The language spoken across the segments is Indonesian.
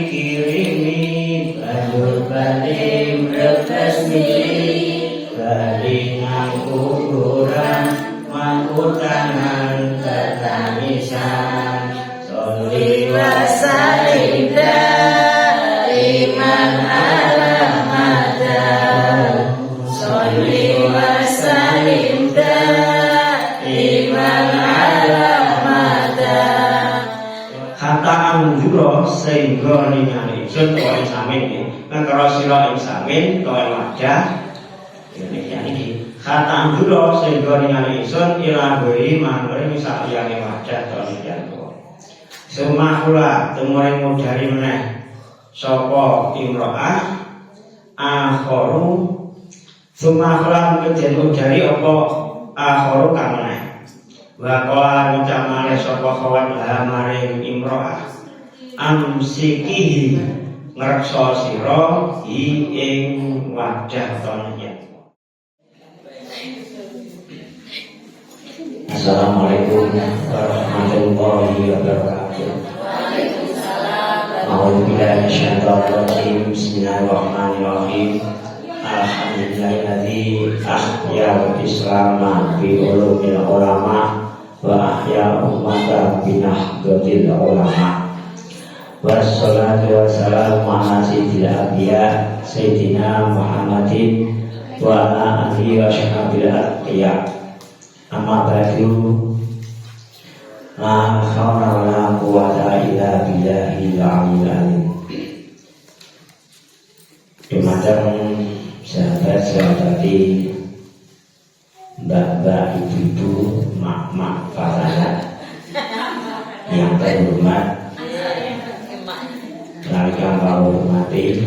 dikirimi banjur bali mrebes mili bali ngangkuran mangkutanan tetanisan soli wasaida iman alamada soli wasaida iman alamada kata anjuro sehingga ningali sun kau samin ya kalau sira ing samin kau wajah ini kata anjuro sehingga ningali sun ilabui mangkore misal liyane wajah to liyan kok sumakula temure mudhari meneh sapa imro'ah akharu sumakula kejen mudhari apa akharu kang meneh wa qala ucapane sapa kawan maring imro'ah amsikihi ngreksa sira ing wajah tonnya. Assalamualaikum warahmatullahi wabarakatuh. Waalaikumsalam. A'udzubillahi minasyaitonir rajim. Bismillahirrahmanirrahim. Alhamdulillahilladzi ahyal islama bi ulumil ulama wa ahya ummata bi nahdlatil ulama. Wassalatu wassalamu ala sayyidil anbiya sayyidina Muhammadin wa ala alihi wa sahbihi al-qiyam. Amma ba'du. La haula wa la quwwata illa billahil aliyyil azim. Dumateng sahabat-sahabati, mbak-mbak, ibu-ibu, mak-mak, farada yang terhormat, kalian kau hormati,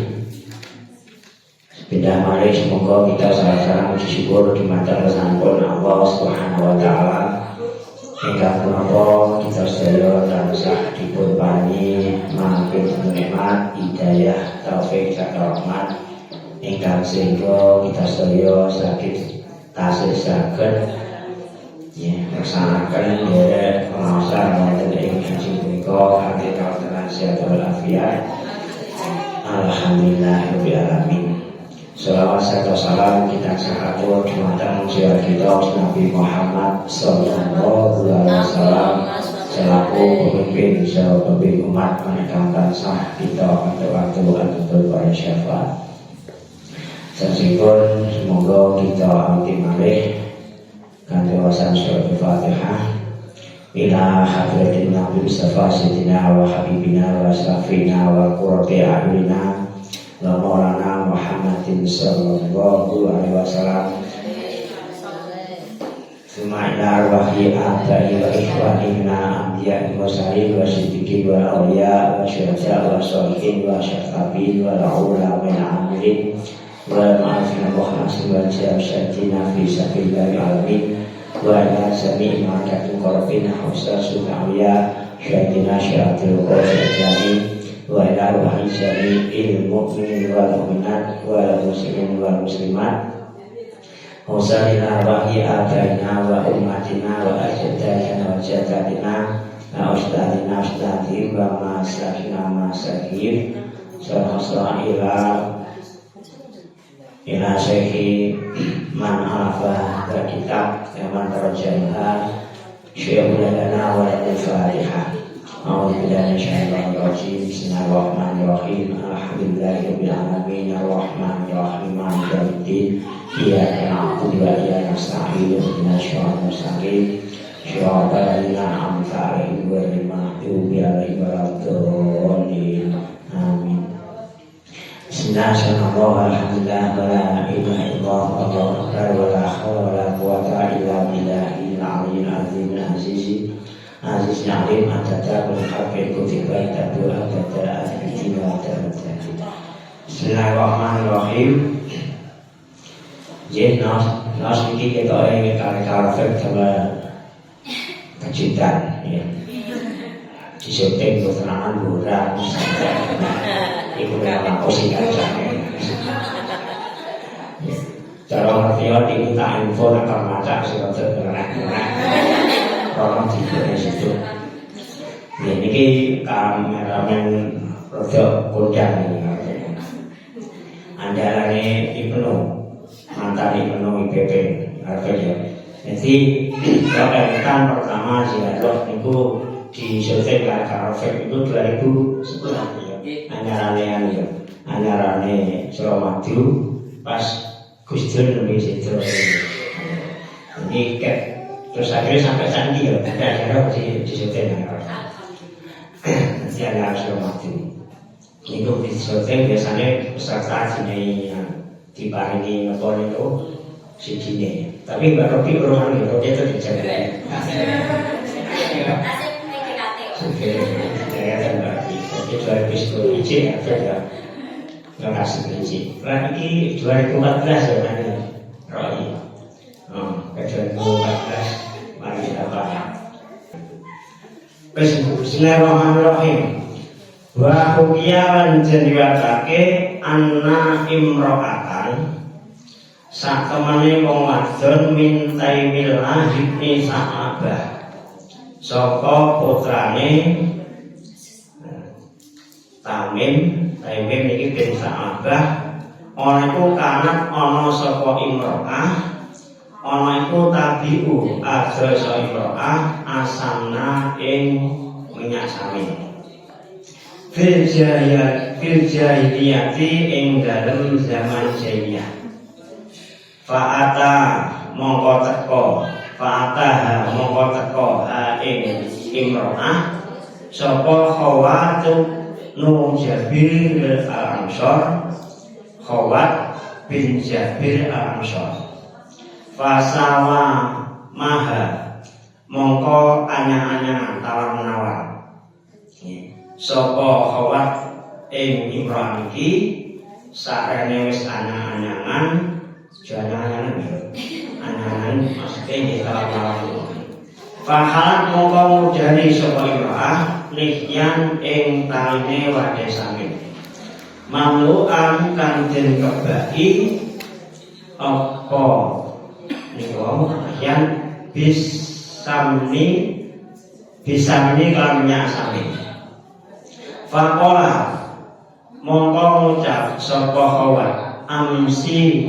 pindah mari semoga kita sama-sama bersyukur di mata sampun Allah Subhanahu wa taala. Ingkang punapa kita sedaya tansah dipun paringi mampir nikmat, hidayah, taufik serta rahmat ingkang sehingga kita sedaya sakit tasih saged melaksanakan derek pengawasan wonten ing haji punika kanthi kawontenan sehat walafiat. Alhamdulillahirabbil alamin. Salawat serta salam kita sahatur dumateng junjungan kita Nabi Muhammad sallallahu alaihi wasallam selaku pemimpin sahabat umat menegakkan sah kita pada waktu untuk para syafaat. Sesungguhnya semoga kita amti malih kanthi wasan surat Al-Fatihah ila hadratin Nabi Mustafa Sayyidina wa Habibina wa Safina wa Qurrati A'yunina wa Maulana Muhammadin sallallahu alaihi wasallam. Suma ila arwahi abai wa ikhwanina anbiya wa sa'id wa siddiqin wa awliya wa syuhada wa sholihin wa syafabin wa ulama min amilin wa ma'afina muhlasin wa jamsyadina fi sabilillahi alamin wa ila sami'in wa katum korobina husra sunawiyah syahidina syaratul qawsi jami wa ila ruhi jami'il mu'minin wal mu'minat wal muslimin wal muslimat Husayna wahi adayna wa ummatina wa ajdadina wa jadadina wa ustadina ustadim wa masakina masakir sarhasra ila syekhi man alafah kitab man tarjamaha syekhuladana wa al-fatihah. A'udzubillahi minasyaitonir rajim. Bismillahirrahmanirrahim. Alhamdulillahirabbil alamin arrahmanir rahim maliki yaumiddin. Iyyaka na'budu wa iyyaka nasta'in. Ihdinas siratal mustaqim. Shiratal ladzina an'amta 'alaihim ghairil maghdubi 'alaihim waladdallin. Amin. Bismillahirrahmanirrahim. Alhamdulillah wa la ilaha illallah wallahu akbar wa la haula wa la quwwata illa billahil aliyyil azim. Aziz Na'lim Adada Berhafir Kutiba Itabu Adada Adada Adada. Bismillahirrahmanirrahim. Jadi nas ini kita ingin karek-karek sama kejutan ya. Di syuting keterangan buram ibu nama posisi kacang. Cara ngerti itu tak info akan macam surat terkenal. Orang tidak di situ. Ini kameramen rodok kodang ini. Andarane Ibnu, mantan Ibnu IPP, ya. Jadi kan pertama ziarah itu di Sultan Karafek itu 2010 ya. Andarane Suramadu pas Gus Dur lebih situ. Jadi terus akhirnya sampai Sandi ya, ada di Sultan Karafek. Nanti ada Suramadu. Itu di Sultan biasanya peserta sini diparingi motor itu sijine. Tapi Mbak Robi orang Robi itu dijaga. Saya kan Mbak Robi. Oke, 2010 izin ya, nggak kasih izin. Lagi 2014 ya nanti Robi. Ke 2014 mari kita bahas. Bismillahirrahmanirrahim. Wa hukiyalan jenriwatake anna imro'atan satemene wong wadon min Taimillah ibni Sa'abah saka putrane Taimim iki bin Sa'abah ana iku kanat ana saka imro'ah ana iku tabiu ada saka imro'ah asana ing minyak samin fil jahiliyati ing dalem zaman jahiliyah. Fa'ata mongko teko ha ing imro'ah sapa Khawatu nu Jabir al-Ansor, Khawat bin Jabir al-Ansor. Fasawa maha mongko anya-anya tawar menawar sapa Khawat ing imro'ah iki sarene wis anya-anyangan jangan maksudnya kita lawan. Fahalat mongko mujani sapa imro'ah lihyan ing taline wadhe samin. Mamlu'an kang den kebaki apa niku yang bisamni kan minyak samin. Faqala mongko ngucap sapa Khawat amsi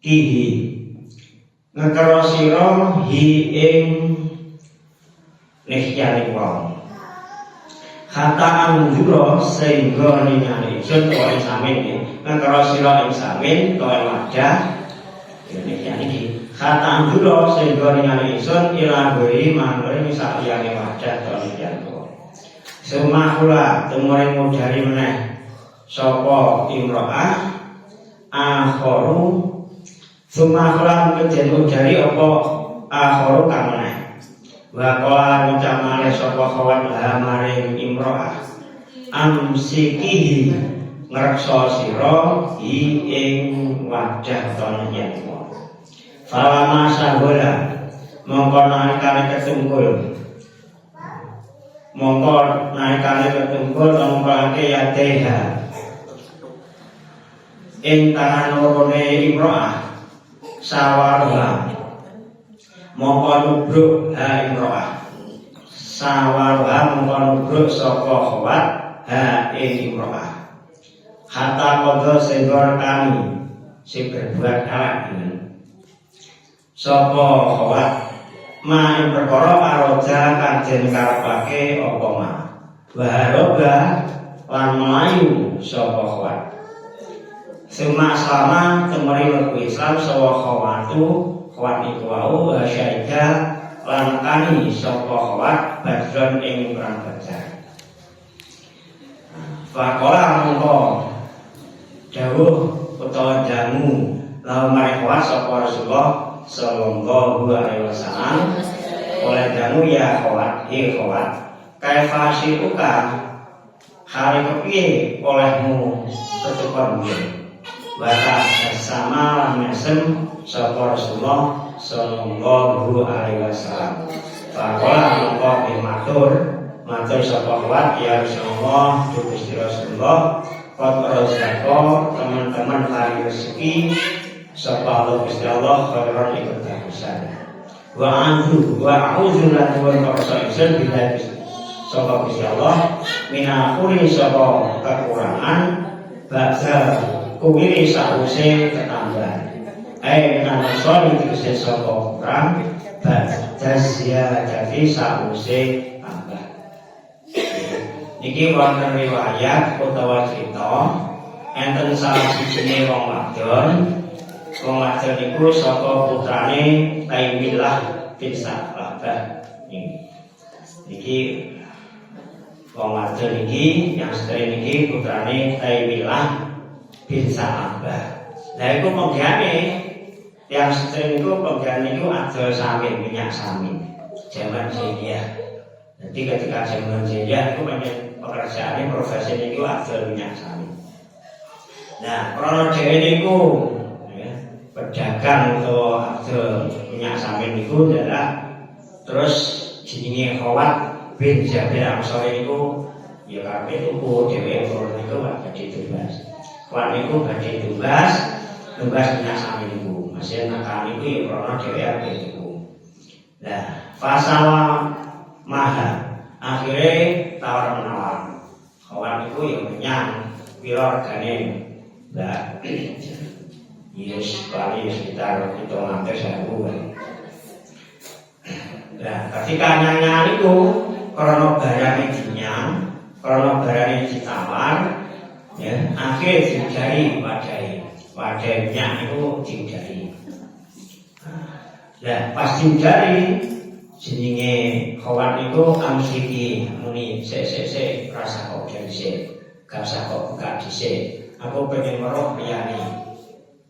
kihi ngekero sira hi ing nihyane wong kata anjura sehingga ningali sun kowe samin ngekero sira ing samin kowe wadah nihyane iki kata anjura sehingga ningali sun ila beri mangkene sakiyane wadah to nihyane Sumakula temure mujari meneh sapa imro'ah akhoru sumakula kejen mujari apa akhoru kang meneh wa qala ngucapane sapa Khawat la maring imro'ah amsikihi ngreksa sira ing wadah ton yen falama sabola mongko nalikane ketungkul mongko naikane ketumpul ngomongake ya deha ing tangan lorone imro'ah sawarha mongko nubruk ha imro'ah sawarha mongko nubruk saka Khawat ha ing imro'ah hatta kodho sehingga kami si berbuat elek sapa Khawat ma ing perkara aroja kanjen karepake apa ma waharoba lan melayu sapa Khawat sema sama temari mlebu Islam sapa Khawat iku wau syaida lan kani sapa Khawat badron ing perang Badar faqala mongko dawuh utawa jamu lawan marang Khawat sapa Rasulullah sallallahu alaihi wasallam oleh jamu ya Khawat kaifa syuka hari kepiye olehmu ketukar biyen wata bersama lan mesem sapa Rasulullah sallallahu alaihi wasallam faqala mongko matur sapa Khawat ya Rasulullah Gusti Rasulullah qad teman-teman hari rezeki sapa Allah Gusti Allah khairan ikut bagusan wa a'udzu lan wa ta'ala bila saka Gusti Allah minakuri saka kekurangan baksa kuwiri sause ketambahan minan soli tegese saka kurang badas ya jadi sause tambah. Niki wonten riwayat utawa cerita enten salah sijine wong wadon niku saka putrane Taimillah bin Sa'labah. Niki wong wadon niki yang sedaya niki putrane Taimillah bin Sa'labah. Lah iku penggane yang sedaya niku penggane niku ada samin minyak samin zaman jahiliyah. Jadi ketika zaman jahiliyah itu pekerjaannya profesi niku ada minyak samin. Nah, krono dhewe niku pedagang atau ada minyak samin niku adalah terus jenenge Khawat bin Jabir Ansori niku ya kabeh tuku dhewe krono niku badhe tugas. Khawat niku badhe tugas minyak samin niku. Masih nakal niku ya krono dhewe kabeh tuku. Nah, fasawa mahal akhirnya tawar menawar. Khawat niku ya menyang pira regane. Nah, yes, paling sekitar 700.000. Nah, ketika nyang itu, karena barangnya dinyang, karena barangnya ditawar, ya, akhirnya diudari wadahnya itu diudari. Nah, pas diudari, jenenge Khawat itu amsiki muni se rasa kok dhisik, gak usah kok buka dhisik. Aku pengen merok liyane.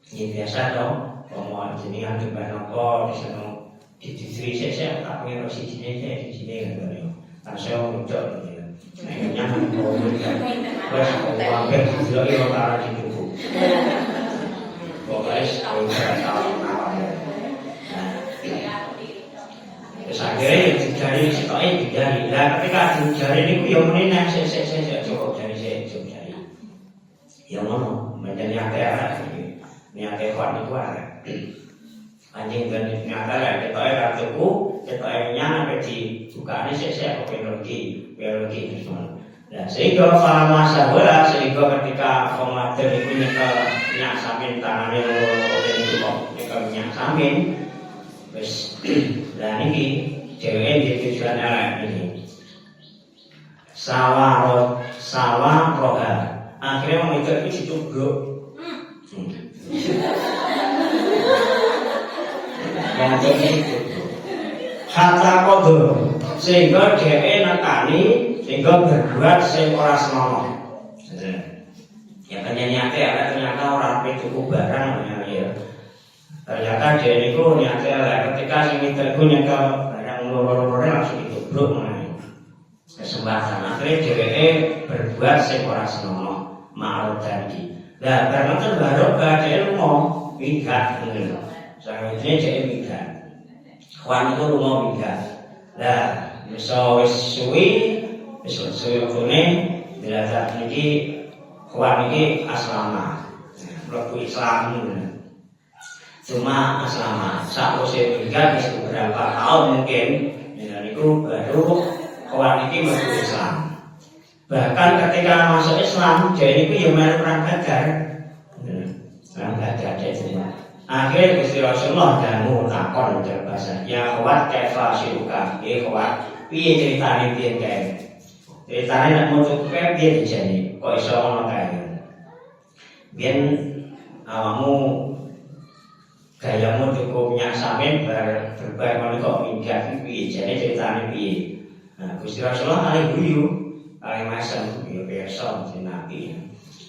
Ini biasa dong, ngomong jenengan tiba nopo di sana di distri saya tak pengen rok di sini kan yo. Saya udah gitu. Akhirnya mau terus hampir diloi ora di tubuh. Pokoknya aku tahu apa. Terus akhirnya dijari sitoke dijari. Lah ketika dijari niku yo muni nek saya cukup dari saya cukup dari. Ya ngono, menjadi nyata niate kuat niku arek. Anjing dan nyata ya ketoke kartuku, ketoke nyana pe dibukane sik-sik biologi ngono. Nah, sehingga para masa bola sehingga ketika komater iku nyekel minyak samin tangane loro niku kok nyekel minyak samin wis lah niki dheweke di tujuan elek niki. Sawah roga akhirnya mau itu ditubruk. Kata kodo sehingga dheweke nekani sehingga berbuat sing ora senonoh. Ya niate ternyata ora cukup barang ya. Ternyata dia niku niate ketika sing itu nyekel barang loro-loro langsung ditubruk meneh. Kesempatan akhirnya dheweke berbuat sing ora senonoh. Ma'ruf tadi. Lah karena kan baru badhe lunga minggat ngono. Sanggene dhek minggat. Wan itu lunga minggat. Lah wis suwi ngene dilatak niki kuwan niki aslama. Mlebu Islam. Cuma aslama sakwise minggat wis beberapa tahun mungkin niku baru kuwan niki mlebu Islam. Bahkan ketika masuk Islam, dia itu yang main perang Badar. Perang Badar dia semua. Akhirnya Gusti Rasulullah dangu takon dalam bahasa. Ya Khawat kaifa syuka. Ya Khawat, piye ceritane piye kae? Ceritane nek mau cukup kae piye dijane? Kok iso ngono kae? Biyen awakmu gayamu cukup minyak samin berbaik ngono kok minggat piye jane ceritane piye? Nah, Gusti Rasulullah alih guyu masam yo pirsa sing nabi.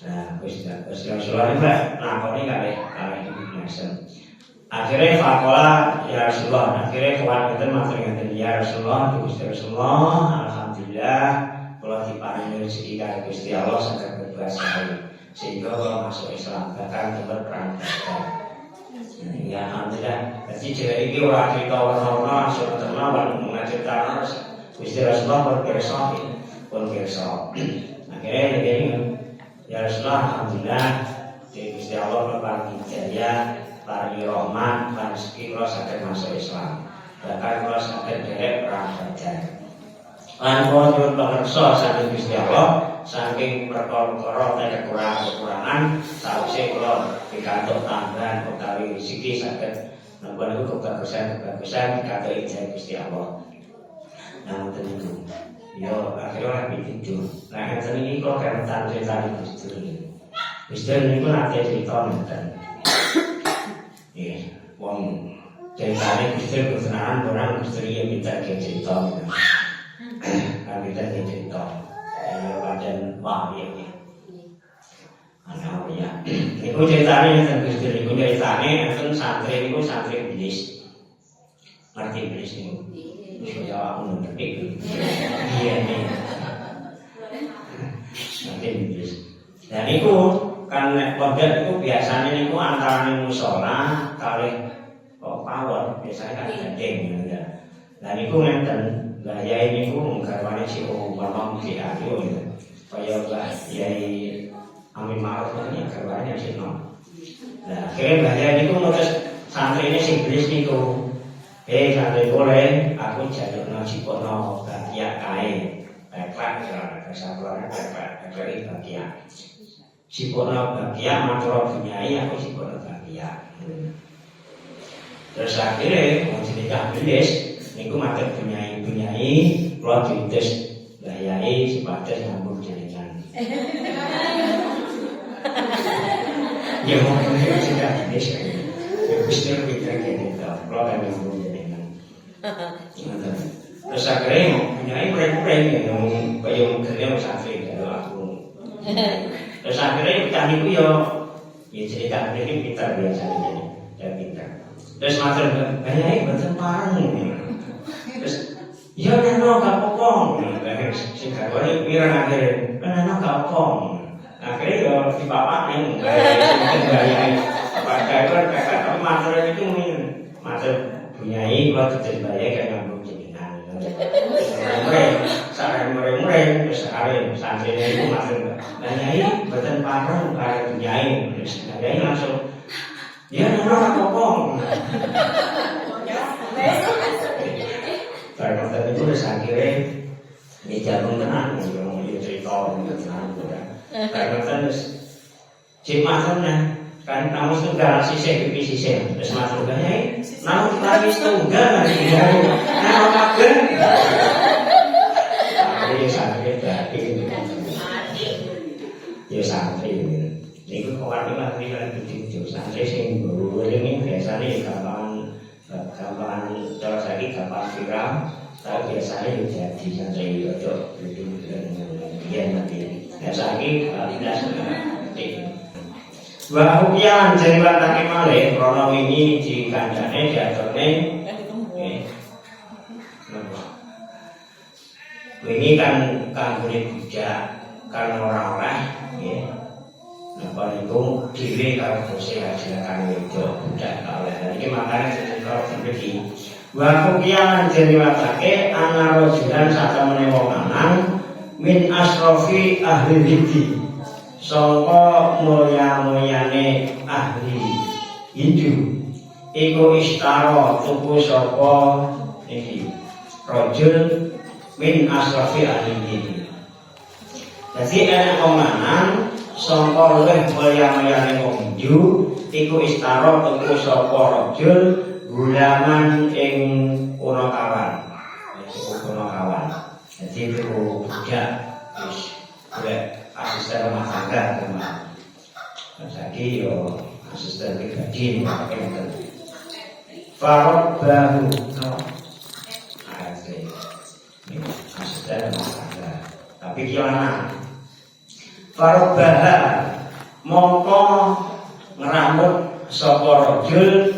Nah, Gusti Rasulullah nakoni kalih masam. Akhirnya faqala ya Rasulullah, akhirnya kawan kita matur ngeten ya Rasulullah, Gusti Rasulullah, alhamdulillah kula diparingi rezeki kali Gusti Allah saged berbuat sae sehingga kula masuk Islam bahkan tempat perang Badar. Ya alhamdulillah. Jadi dhewe iki ora cerita ora langsung tenan mengajarkan Gusti Rasulullah berpirsa. Akhirnya begini ya Rasulullah, alhamdulillah di Gusti Allah berparing hidayah, paring rahmat, paring rezeki kula saged masuk Islam. Bahkan kula saged derek perang Badar. Lan kula nyuwun pangersa saking Gusti Allah saking perkara-perkara kekurangan sawise kula pikantuk tambahan utawi rezeki saged napa niku kebagusan pikantuk ijazah Gusti Allah. Nah ngoten niku. Yo akhirnya tidur. Nah ngeten iki kok kerentan critane Gusti Allah. Gusti Allah niku nate crita ngoten. Nggih, wong ceritane Gusti kesenangan orang Gusti yang minta cerita. Kami kita cerita badan wahyu ini anak ya ini ceritanya tentang Gusti ini ceritanya tentang santri ini santri iblis ngerti iblis ini sudah aku ngerti iya nih santri iblis dan itu kan model itu biasanya itu antara musola kali power biasanya kan gandeng dan itu ngenten gaya ini pun karena si Obama di Ayo gitu, kayak lah Yai Amin Ma'ruf ini karena si Nom. Nah, akhirnya gaya ini pun terus santri ini si Iblis niku, santri boleh aku jadi nasi kono bagia kae, peklak kesatuan peklak bagia. Si kono bagia makro punyai aku si kono bagia. Terus akhirnya mau cerita Iblis. Niku matur punyai kula diutus gayai sepados ngambung jenengan. Ya mungkin sudah bisa. Gusti kita kita kula kan ngambung jenengan. Terus akhirnya punyai preng-preng yang kaya gene santri karo aku. Terus akhirnya kita niku yo ya cerita ini pintar biasanya ya pintar. Terus matur gayai boten pareng. Terus ya neno gak apa-apa sing garwane pirang akhire neno gak apa-apa akhire yo dipapakne gaya padahal kakak matur itu matur punyai kula dibayar kaya ngambung jenengan mereng terus are santri niku matur lah nyai boten pareng karo punyai terus nyai langsung ya neno gak apa-apa karena tadi itu udah akhirnya dia jagung tenang, dia cerita tenang juga. Karena tadi si maternya kan kamu tunggal sisih pipi sisih, terus maternya namun lagi tunggal lagi nama makan. Jadi santri berarti, ya santri. Ini kawan kita bilang begitu, santri sing ini biasanya gampang cara saya gampang viral, tapi biasanya jadi santri itu kemudian nanti saya tidak seperti bahwa yang jadi batangnya malih krono ini di kancane diaturne ini kan boleh bujak kan orang-orang ya napa niku dhewe karo bose hasilkan itu budak oleh iki makane cerita iki wa kukian jeniwatake ana rojulan satemene wong lanang min asrofi ahli hidi sangka mulya-mulyane ahli Hindu iku istara tuku sapa iki rojul min asrofi ahli hidi dadi ana wong lanang sangka luwih mulya-mulyane wong Hindu iku istara tuku sapa rajul gulaman ing punakawan. Punakawan. Jadi itu budak wis golek asisten rumah tangga teman. Saiki yo asisten pribadi ngoten. Farod bahu asisten rumah tangga. Tapi ki lanang Farobaha mongko ngeramut sapa rajul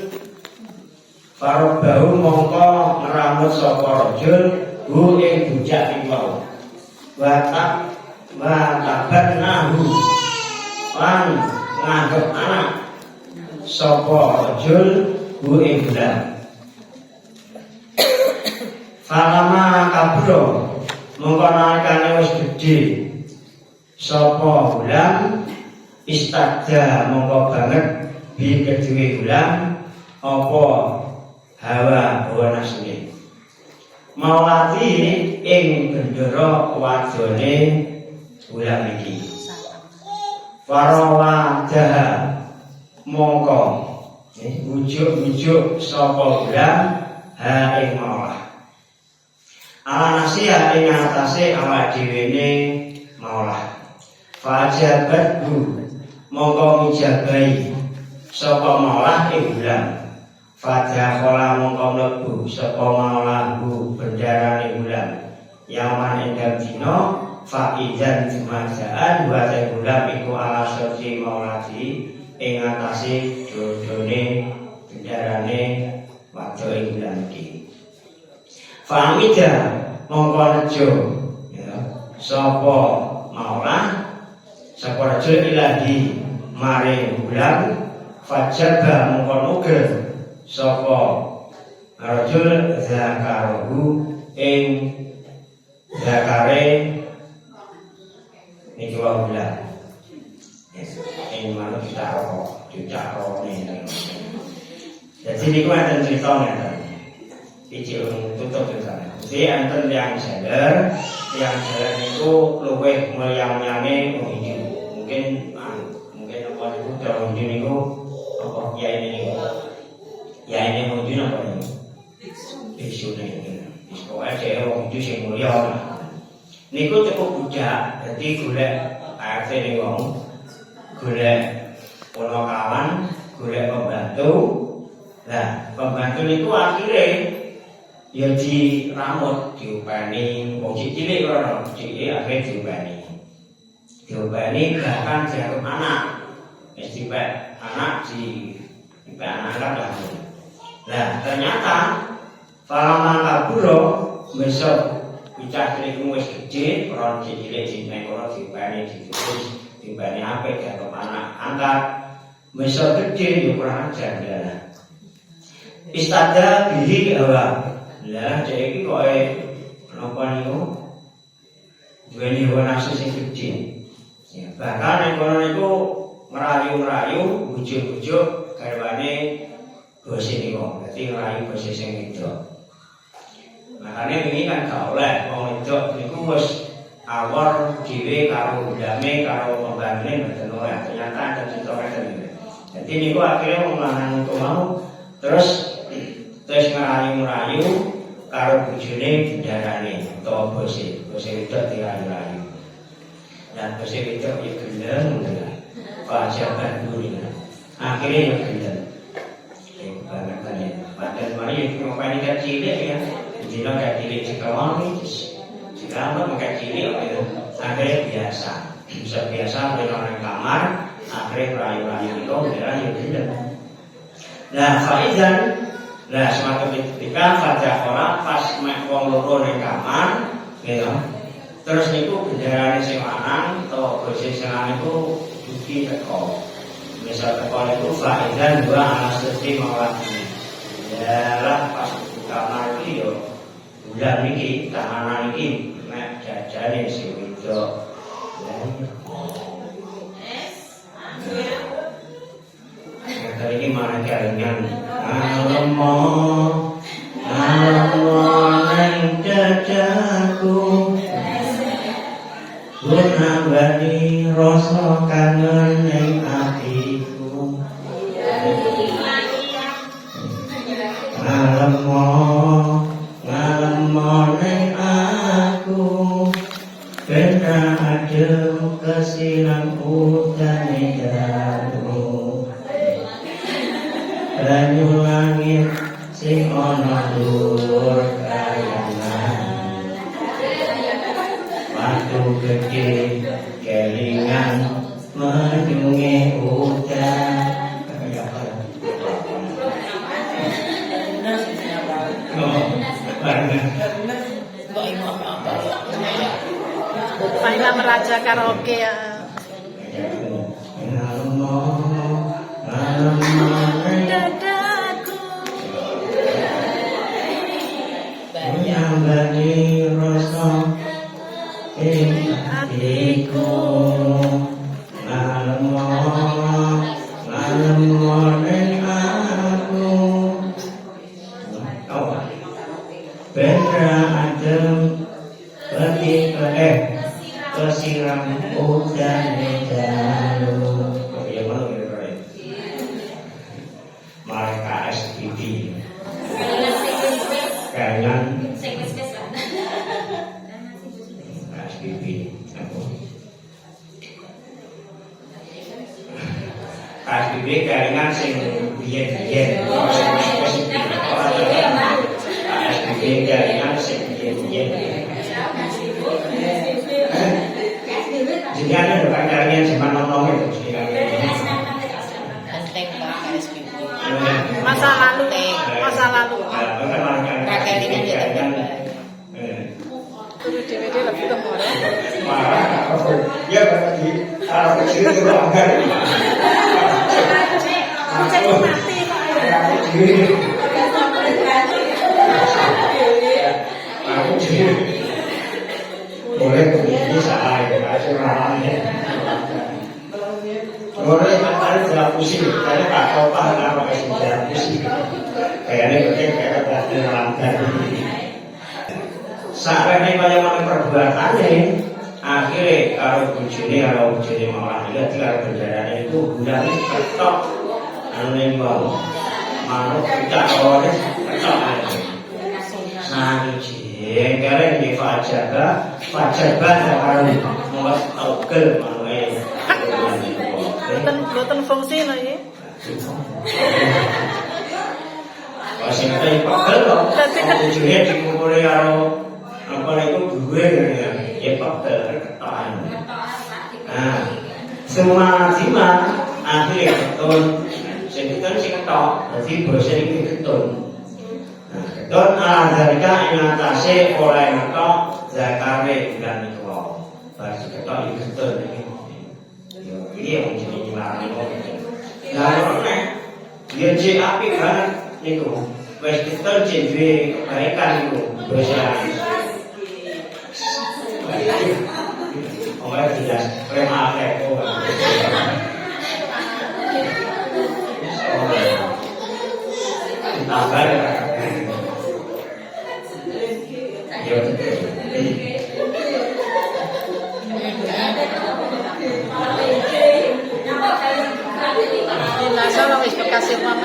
Farobahu mongko ngeramut sapa rajul hu ing bujak iku wa tabannahu lan nganggep anak sapa rajul hu ing bulan falama kabro mongko nalikane wis gedhe sapa bulan istadha mongko banget bi kedue bulan apa hawa nafsune maulati ing bendera wadone ulam iki. Farawadah mongko wujuk-wujuk sapa ulam ha ing maulah. Ala nasiha ing atase awak dhewene maulah. Fajabathu mongko mijabahi sapa maulah ing ulam. Fadakhala mongko mlebu sapa maulah bendarane ulam. Yaman ing dina faizan jumajaan wa ulam iku ala sirri maulati ing atase dodone bendarane wadon ing ulam iki. Famida mongko rejo ya sapa maulah sapa rejo ilahi mare ulam fajaba mongko nugel sapa rajul zakaruhu ing zakare niki wae ulam ing manut ditaro ning. Jadi niku enten crita ngeten. Iki tutup sana. Jadi enten yang sadar itu luwih mulyane mungkin apa niku terus niku apa ya ini mungkin apa niku isu niku isu aja wong itu sing mulya niku cukup bujak. Jadi golek arte ning wong golek kawan golek pembantu. Nah pembantu niku akhirnya ya diramut, diupani, wong cilik ora cilik akhire diupani bahkan jarum anak. Wis dipek anak dipek anak lah. Nah, ternyata falama kaburo besok bocah cilik wis gedhe, ora cilik cilik ora diupani ditulis diupani apik jarum anak angkat. Besok gedhe yo kurang ajar ya. Istada bihi awak. Lah cek iki kok napa niku duweni hawa nafsu sing gedhe. Ya, bahkan nek kono niku ngerayu-ngerayu bujuk-bujuk garwane bose niku. Dadi ngerayu bose sing wedok. Makane wingi kan gak oleh wong wedok niku wis awor dhewe karo ndame karo pembandine mboten oleh. Ternyata ada cerita ngeten. Dadi niku akhire wong lanang niku mau terus ngerayu-ngerayu karo bojone bendarane utawa bose wedok dirayu-rayu. Dan bose wedok ya gelem pajaban dunia. Akhirnya ya gelem. Banget ya. Padahal mari ngopeni cilik ya. Dina gak cilik sekawang iki. Sekarang maka cilik ya. Akhirnya biasa. Biasa mereka kamar, akhirnya rayu-rayu itu ya gelem. Nah, faizan lah semakin ketika pada orang pas mek wong loro ning kamar, gitu. Terus niku bendarane sing lanang atau bose sing lanang niku dugi teko. Misal teko niku faizan dua anak sesi mawati. Ya lah pas kamar iki yo bulan iki tahanan iki mek jajane sing wedok. Kali ini mana kalingan alamo nang jajaku gunabani rasa kangen ning atiku alamo ning aku kena adem kesilang utane jatuh banyu langit sing ana dhuwur kayangan watu gedhe kelingan menunge udan Pak Meraja karaoke ya. Dadaku nyambani rasa ing atiku ngalemo ning aku bendera siram udan dalu. Ya ngono kira-kira. Mereka SPP. Kayangan SPP. SPP kayangan sing biyen-biyen. SPP kayangan sing biyen-biyen. Jadi ada bukan kalian zaman nongkrong itu. Penting Pak SPP. Masa lalu. Kakek ini jadi DVD lebih temur. Ya berarti kalau kecil itu langgar. Cek mati Pak. Aku jadi boleh begini salah ya, kasih ramahnya. Boleh ada jalan pusing, karena tak tahu apa kasih jalan pusing. Kayaknya mungkin kayak kata langgar. Saat ini banyak mana perbuatannya, akhirnya kalau bujuni malah lihat kalau berjalan itu bulan ketok, anu bau, manuk kita awalnya ketok aja. Sanji, karena di fajar sekarang mulai togel manusia. Bukan fungsi loh ya. Masih ada yang pegel loh. Ujungnya dikumpulin kalau apa itu gue ya pegel ketahan. Nah, semua akhirnya betul. Sekitar sih ketok, berarti bosan itu betul. Nah, betul alarga ingatasi oleh ketok zakare bulan itu. Berarti ketok itu betul ini. Ini yang jadi nilai itu. Nah, dia jadi api banget itu. Wes betul jadi kebaikan itu bosan. Orang tidak remah itu. Tambah ya.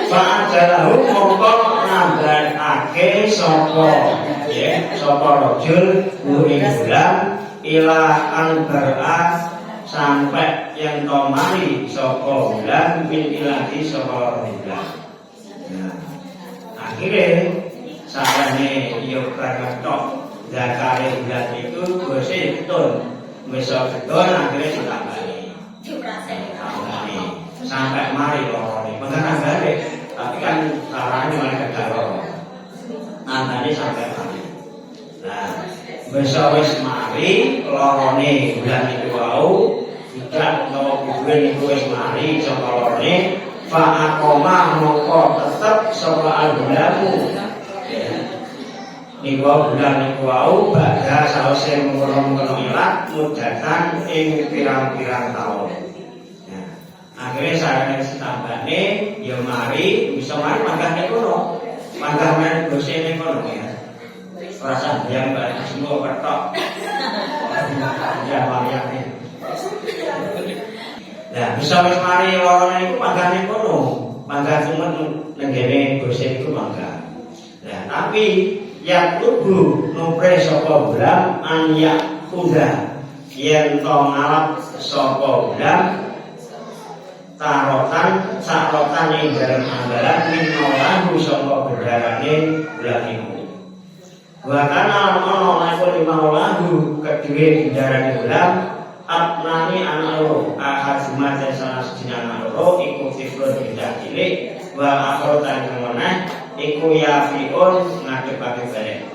Fa'ajalahu mongko nambahake sapa rajul ing bulan ila anbar'a sampai yang tomari sapa bulan min ilahi sapa bulan. Nah, akhirnya sarane yo karatok zakare bulan itu bose betul. Besok betul akhirnya ditambahi. Sampai mari lorone. Mengenang balik, tapi kan caranya malah kegaro. Nantane sampai mari. Nah, besok wis mari lorone bulan itu wau, tidak mau bulan itu wis mari saka lorone, fa aqoma mongko tetep saka albulamu. Niku bulan niku wau badha sause mengkono-mengkono ilat mudatan ing pirang-pirang taun. Akhirnya sarana ditambahne ya mari bisa mari manggah kono. Manggah men dosene kono ya. Rasa yang banyak semua ketok. Ya mariane. Nah, bisa wis mari lorone iku manggahne kono. Manggah cuman nenggene dosen iku manggah. Nah, tapi yang kudu nupre sapa bulan an ya kuda yen to ngalap sapa bulan sarotan yang dalam anggaran minolahu sangka berdarane bulan iku. Bahkan ana minolahu kedue bendarane bulan apnani anak loro akad jumat salah siji anak loro iku tiflun beda cilik wa akhiran meneh iku yafiun ngadepake bareng.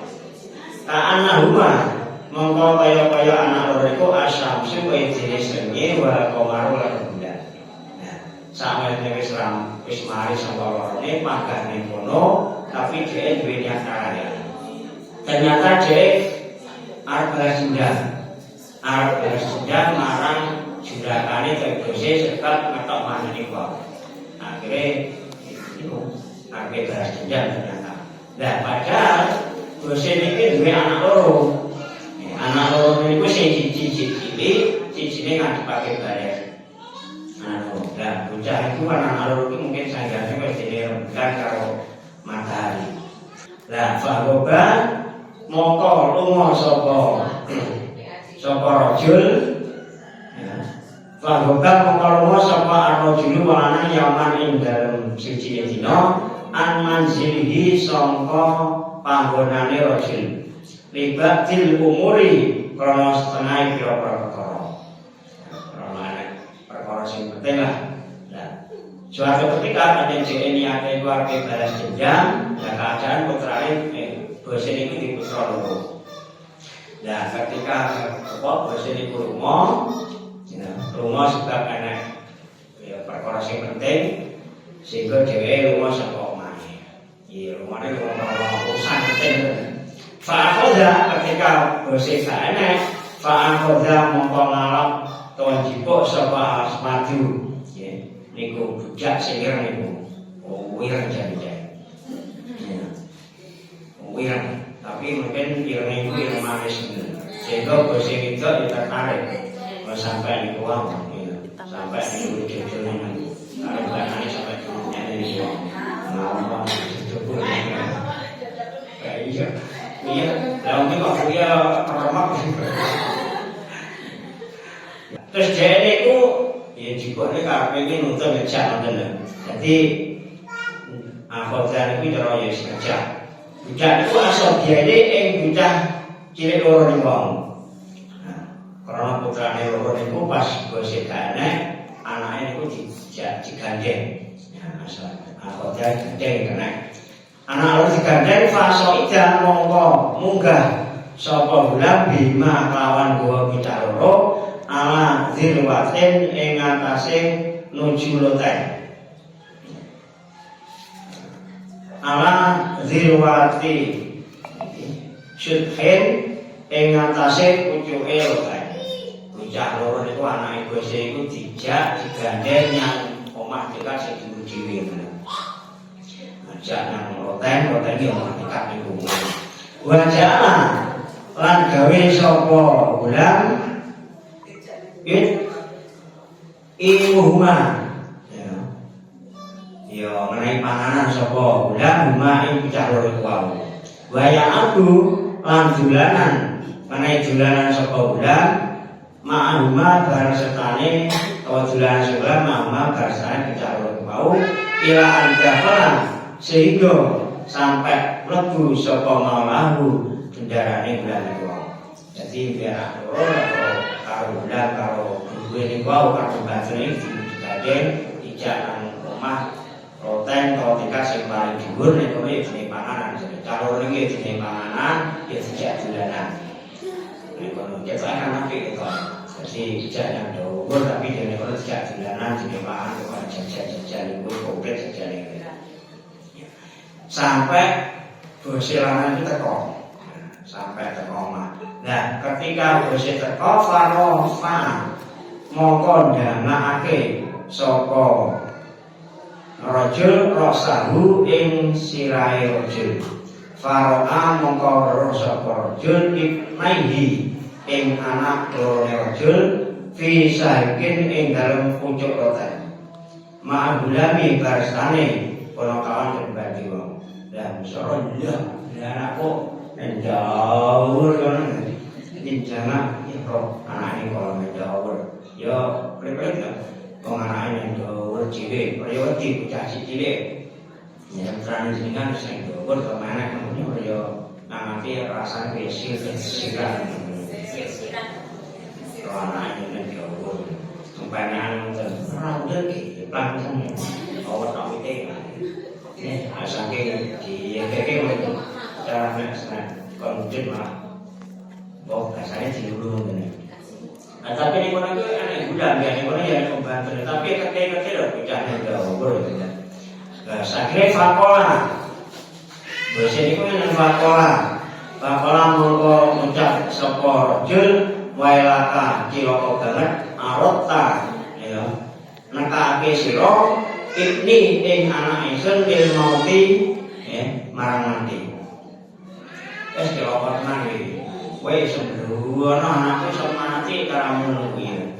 Ta'ana huma mongko kaya anak loro iku asyamsu wa jenis senge wa qamaru lan bulan. Sampai wis mari sangka lorone magane kono tapi dhek duwe niat kaya. Ternyata dhek arep balas dendam marang jundakane tegese sekat ngetok manane kok. Akhire iku arep balas dendam ternyata. Lah padahal dosen iki duwe anak loro. Anak loro niku sing cilik sini ngadepake balik. Nah, bocah itu anak alur itu mungkin sanggane wis dene rembulan karo matahari. Lah, fagoba mongko lunga sapa rajul. Fagoba mongko lunga sapa rajul wana yaman ing dalem siji dina an manzilihi sangka panggonane rajul. Libatil umuri krana setengah pira-pira perkara. Perkara sing penting lah. Nah, suatu ketika ada niate keluarga balas dendam, dan keadaan putrane bosen itu di putra loro. Nah, ketika bosen itu rumah sebab enak perkara sing penting, sehingga dheweke rumah saka omahe. Iya, rumahnya rumah urusan penting. Fa'akhoda ketika bosen gak enak, fa'akhoda mongko ngalap tuan jipuk sapa asmadu. Niku budak sihir niku. Wireng jane-jane. Wireng, tapi mungkin ireng iku ireng manis bener. Sehingga bosen itu tertarik. Sampai niku wae. Sampai niku jodohnya. Kalau bukan sampai nyane niku. Nah, itu pun. Iya, lah mungkin kok dia remak. Terus dia niku ya jikone karepe nuntun ngejak ngoten. Jadi akhodan iku cara ya ngejak. Budak iku asal diane ing bocah cilik loro niku. Karena putrane loro niku pas bose gane anake niku dijak digandeng. Asal akhodan gede kena. Anak loro digandeng faso ida mongko munggah sapa bulan bima lawan gowo bocah loro ala zilwatin ing atase nuju loten. Ala zilwati syudhin ing atase pucuke loten. Bocah loro niku anake bose iku dijak digandeng nyang omah dekat sing dhewe. Jangan loten iki omah dekat niku. Wajah lan gawe sapa bulan imuhuma ya mengenai panganan sapa bulan huma ing bocah loro kuwi. Waya aku lan dolanan mengenai dolanan sapa bulan ma'ahuma bareng sertane utawa dolanan sebelah ma'ahuma bareng sertane bocah loro kuwi ila andafalan sehingga sampai mlebu sapa maulahu kendarane bulan niku. Jadi biar karo bulan karo duwe niku karo batene digandeng dijak nang omah roten atau tiga sing paling dhuwur niku ya jenenge panganan. Karo niki jenenge panganan ya dijak dolanan. Niku nek ana apik itu. Jadi dijak nang dhuwur tapi dene ora dijak dolanan jenenge panganan kok jajan-jajan niku komplit jajan niku. Sampai bose lanang itu teko. Sampai teko omah. Nah, ketika bose teko farofa mongko ndanakake sapa rajul rasahu ing sirahe rajul. Faro'a mongko weruh sapa rajul ibnaihi ing anak loro rajul fi sahikin ing dalem pucuk roten. Ma'abulami barstane ponokawan berbagi wong. Lah musoro ya anakku ndawur ngono. Jadi jangan ikro anake kok ndawur. Ya pripun ya. Wong anake ndawur cilik, kaya wedi bocah cilik. Ya terane jenengan sing ndawur kok anak ngono ya nangati rasane wis sirat. Anake ndawur. Sumpanan ora ndek langsung ora tak wite. Asake diyekeke cara nek konjut malah kok kasane dilulu ngene. Nah, tapi niku nang ana bulan ya niku ya pembantu tapi kete-kete lho bocahne ndawur gitu. Lah sakire fakola. Bose niku nang fakola. Fakola mongko ngucap sapa rajul wailaka cilaka banget arota ya. Nekake sira ibni ing anak ingsun il mauti marang mati. Wis kira tenan iki. Kowe sembrono anakku iso mati karo ngono kuwi.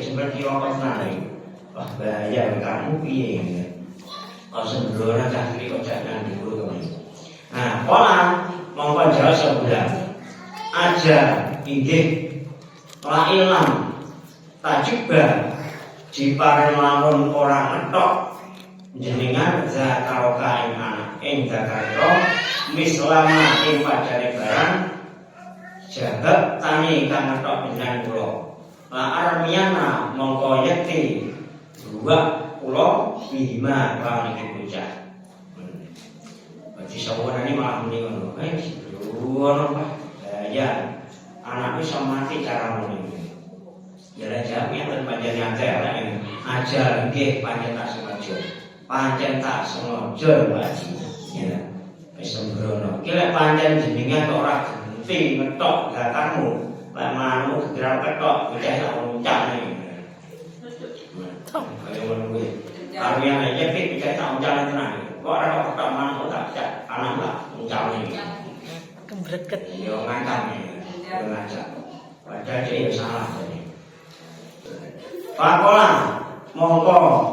seperti orang tenang. Wah bahaya kamu piye. Kalau sembrono cah iki kok jangan dulu kamu. Nah, pola mongko jawab sebulan. Aja inggih la ilang tajibah jiparen lamun ora ngetok jenengan zakaroka ing anak ing zakariro mislama ing padane barang jagat tani kang ngetok jenengan kula la armiana mongko yekti dua kula bima lawan iki bocah bagi sawanane malah muni ngono ngono Pak ya anak iso mati cara ngono ya jawabnya ten panjenengan teh aja nggih pancen tak sengaja pancen tak sengaja Pak ya wis sembrono iki lek pancen jenengan kok ora genti ngetok zakarmu lek manuk gerak ketok bocah tak nguncak nih kaya ngono kuwi artinya aja iki bocah tak nguncak tenan kok ora ketok manuk tak cak anak tak nguncak nih Kembreget. yo ngancam ya ngajak padahal dia salah tadi Fakola mongko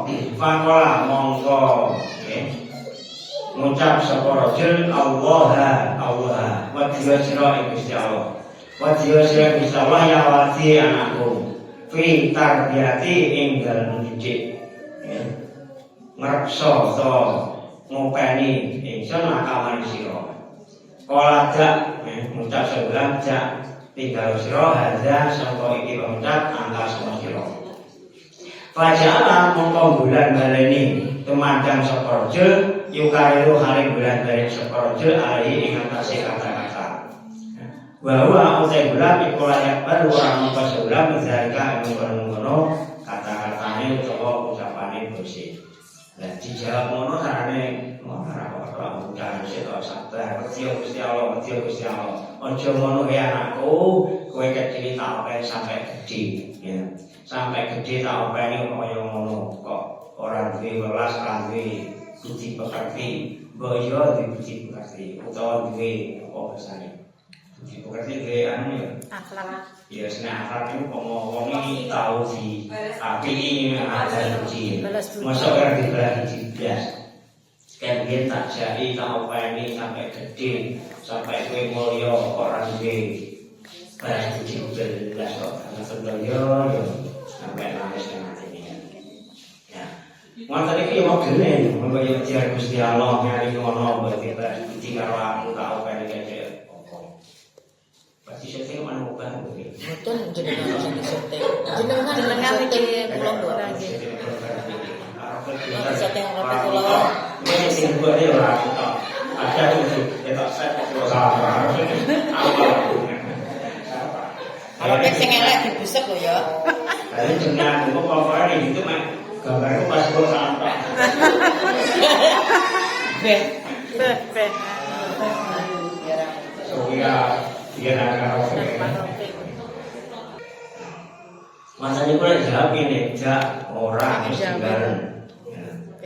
ngucap sapa rajul Allah wa diwasira Gusti Allah wa diwasira Gusti Allah ya wasi anakku fi tarbiyati ing dalem didik ngrekso to ngopeni ingsun akaman sira kala jak ngucap sebelah jak tinggal sira hadza sangka iki ngucap angka sama sira Faja'ala mongko bulan baleni tumandang sapa rajul yukariru hale bulan balik sapa rajul alai ing atase kata-kata. Wa huwa utai bulan iku layak baru ora mongko sebulan menzalika ngono kata-katane utawa ucapane bersih. Lah dijawab ngono carane ora kok ucapane kok sabar Gusti Allah aja ngono ya anakku kowe kecil tak oke sampai gede ya. Sampai gede tak openi kaya ngono kok ora duwe welas ora duwe budi pekerti boyo duwe budi pekerti utawa duwe apa bahasane budi pekerti duwe anu ya Akhlak. ya seneng akhlak itu kok wong iki tau di apiki ada uji mosok ora dibalas dibias kan biyen tak jari tak openi sampai gede sampai kowe mulya ora duwe balas uji belas kok ana sedaya yo sampai nangis dengan ini ya ngoten iki yo modele monggo yo diar Gusti Allah nyari ngono berarti budi karo aku tak openi kece opo pasti syuting mana bukan Betul jenengan sing disetting. Jenengan iki kula ora nggih. Setting apa kula. Ini sing buat dia ora tok. Ada itu ketok set kok salah. Kalau sing elek dibusek lho ya. Jadi jenengan kok apa itu mah gambarku pas kok sampai. Beh. So dia nak Masanya pula jawab ini, jak orang istiqaran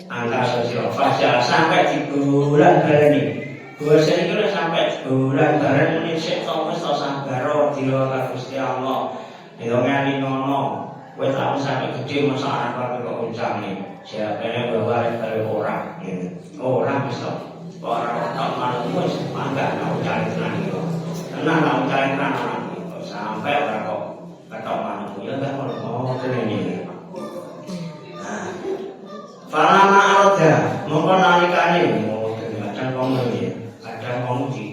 angka sosial fajar sampai di bulan barang ini. Biasanya kita sampai bulan barang ini sekolah mesti sabar di luar Gusti Allah. Itu ngali nono, kita tahu sampai gede masa anak kok uncang nih. Siapanya bawa dari orang, orang bisa orang tak malu pun mangga nak cari tenang itu, tenang nak cari tenang sampai orang kok ketok malu ya kan mau ini. Nah, falama alda mongko nalikane mau kadang kamu ya, kadang kamu di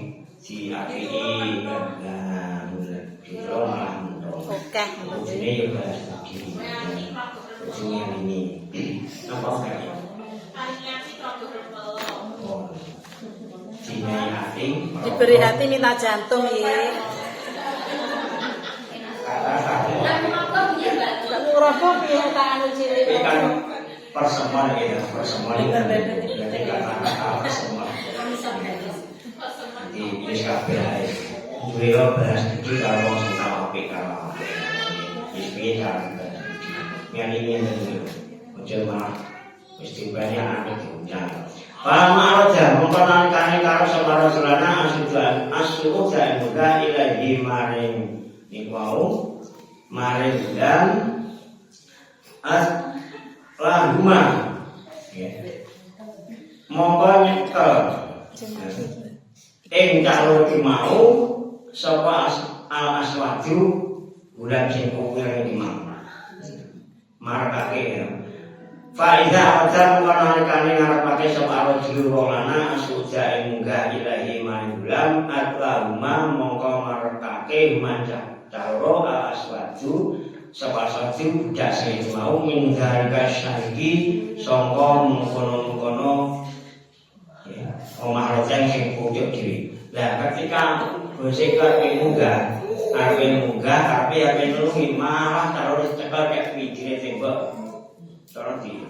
API nah di rumah Oke, ini ya bahas lagi ini apa sekali diberi hati minta jantung ya. Rokok piye tak anu cilik. Ini kan persemuan ya, persemuan berarti kata-kata persemuan. Di SKP beliau bahas itu kalau kita apik kalau ini kan yang ini menjelma istiqbalnya anak diundang. Pama aja mengkonon kane karo sapa rasulana asyuku ja muda ilahi maring niku maring dan Lahuma mongko nyekel ing calo iki mau sapa al aswadu bulan sing kuwir iki mau marakake Faiza adzam kanalikane ngarepake sapa rajul wong lanang asuja munggah ilahi mandulam atlahuma mongko marekake manjak caro aswadu sapa aswadu budak sing mau minggalika syahidi sangka mengkono-mengkono ya omah rojang sing pucuk dhewe. Lah ketika bose arep munggah arep nulungi malah karo cekel kek wijine tembok cara dia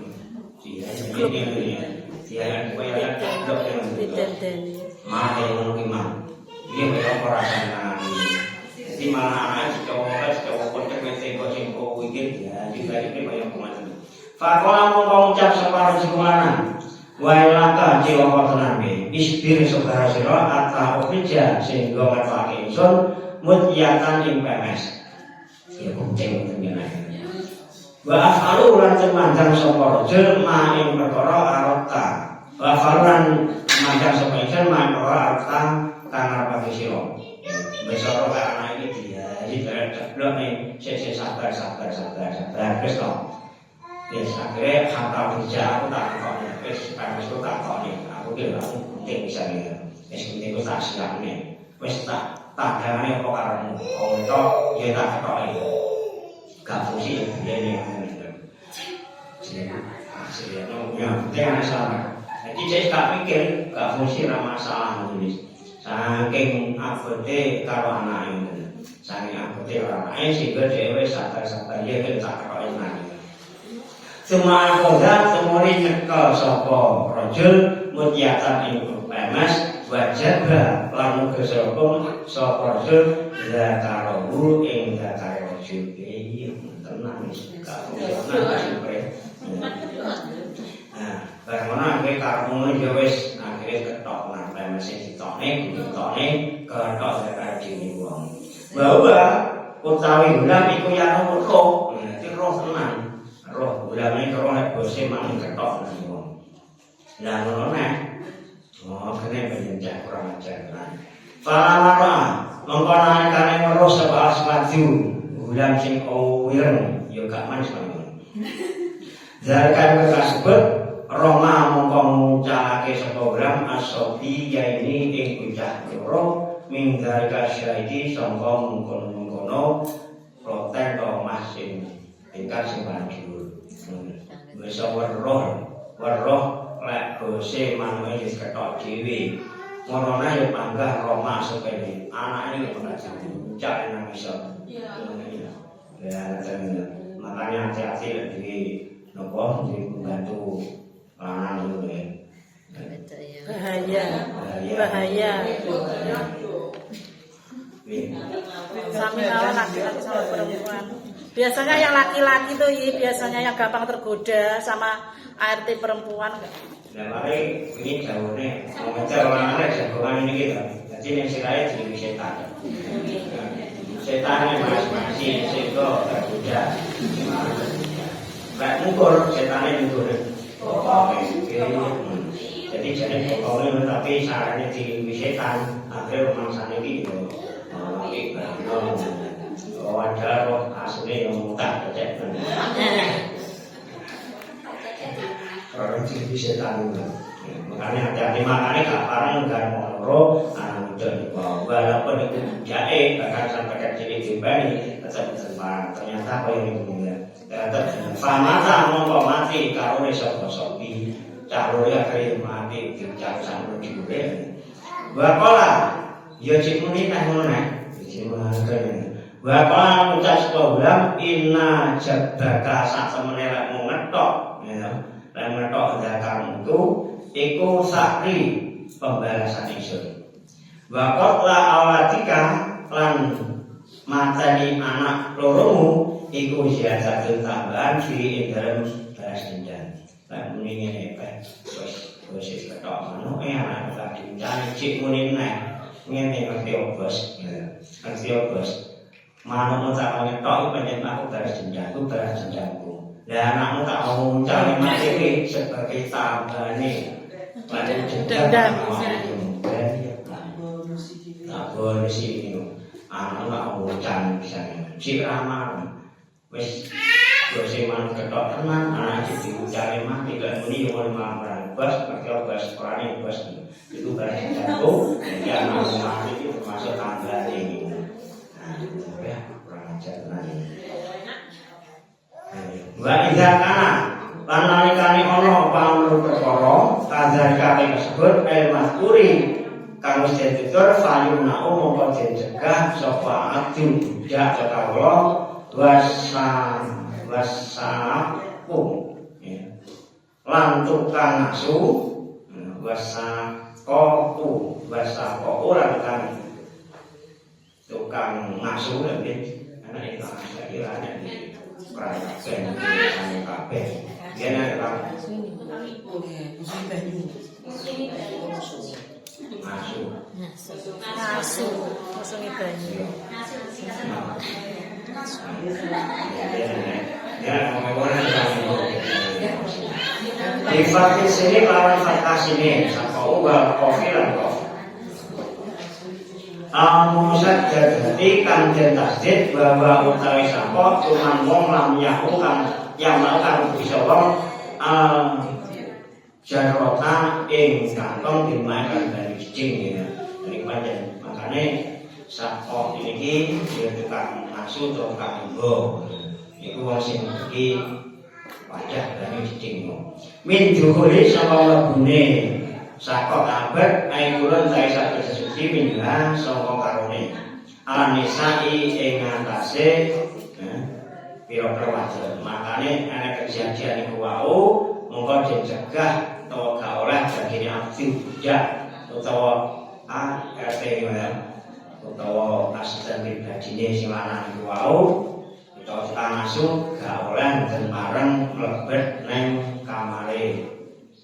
yang dok yang mati mungkin mah dia memang perasaan jadi malah cowok koncek tembok tembok weekend ya juga ini banyak macam fakola mau ucap separuh semana wailaka jiwa kotoran be isbir saudara sira atau kerja sehingga ngatake ingsun mutyatan ing PMS ya kucing tengen wa afalu lan manjang sapa rajul ma ing perkara arata wa afalan manjang sapa ingsun ma perkara arata kang arep sira besok karo anak iki dia iki ceblok ning sik sabar wis to wis akhire hafal kerja aku tak kok wis aku tak kok aku ki penting bisa ya wis penting tak siapne wis tak tandangane apa karemu kok ya tak ketoki gak fungsi dia ini jangan salah. Jadi saya tak pikir gak fungsi masalah nulis. Saking abote karo anak ini, saking abote karo anak ini sehingga dewe sabar ya kita karo anak. Semua anggota semuanya nyekel sopo rojul mutyatan ing PMS wajaba lan kesropong sopo rojul zakarohu ing zakare rojul. Tenang gak fungsi nah, bagaimana akhirnya karmu ya wis akhirnya ketok nang mesin ditone ketok zakar dini wong bahwa utawi bulan iku ya roh iki roh tenan roh bulan iki roh nek bose mang ketok nang wong lah ngono nek kene penjajah kurang ajar kan palamara mongko nalikane roh sapa asmadu bulan sing ireng ya gak manis banget Zalkan kasebut Roma mongko ngucapake sapa gram asobi ya ini ing bocah loro minggalika syahidi sangka mungkon-mungkono proten to masin ingkang sing banjur wis weruh lek bose manuke wis ketok dhewe ngono ya panggah Roma supaya anake iki pengajar ucap nang iso ya makanya hati-hati di nopo di membantu lanang itu bahaya sami lawan laki-laki sama perempuan biasanya yang laki-laki tuh biasanya yang gampang tergoda sama ART perempuan nah mari ini jauhnya mengejar orang-orang jagoan ini gitu jadi yang sirahnya jadi setannya masih sehingga tergoda kayak ngukur setannya ngukur jadi pokoknya tapi sarannya di setan akhirnya rumah ini gitu wajar roh asli yang mutak cek orang jadi setan itu makanya hati-hati makanya gak parang gak mau anak muda di bawah walaupun itu jahe bahkan sampai kecil dibani tetap bersempat ternyata apa yang dimulai famata mongko mati karo sapa sopi karo ya kaya mati dicak sampe dhewe wakola ya cek muni nang ngono wakola ngucap sapa ulam inna jabaka sak temene lek ngetok ya lek ngetok zakarmu iku sakri pembalasan ingsun wakotla awatika lan matani anak loromu iku siasatun tambahan di dalam balas dendam. Lan muni ngene kae. Wis ketok ngono anak tak dincani cik muni ngene ngerti bos. Ngerti bos. Manuk tak ngetok pancen aku balas dendamku. Lah anakmu tak mau cari mati ini sebagai tambane. Lalu Dendam. tak boleh sih itu. Anakmu tak mau cari misalnya. Si ramah, wes dosi man ketok tenan, anak itu cari mati dan muni yang mau makan bas, pakai bas perani bas itu barang jago. Jadi anak mati itu termasuk tangga ini. Nah, ya kurang ajar nanti. Wa idza kana lan nalikane ana pamruk perkara kadzalika disebut el mazkuri kang wis ditutur fayuna mongko dicegah sapa adu budak kawula wasaku lan tukang nasu wasaqu lan tukang nasu lebih anak itu akhirnya perhatian dengan kabeh. Dia nak Nasu musungi banyu. Ya, di fakir sini lawan fakir sini, sama ubah kopi dan kopi. Musad jadi kan den tasdid bahwa utawi sapa cuman wong lam yahukan yang melakukan bisa wong jarota ing kantong dimakan dari cicing ya dari panjang makanya sapa iki dia tukang nasu atau tukang nggo iku wong sing iki wajah dari cicing min juhuri sapa labune sakok abad aikulan saya satu sesuci minha songkong karone anisai ing atase pira-pira wajar makane ana kejadian iku wau mongko dicegah utawa gak oleh dadi abdi budak utawa RT utawa asisten pribadine sing lanang iku wau utawa tanasu gak oleh mboten bareng mlebet nang kamare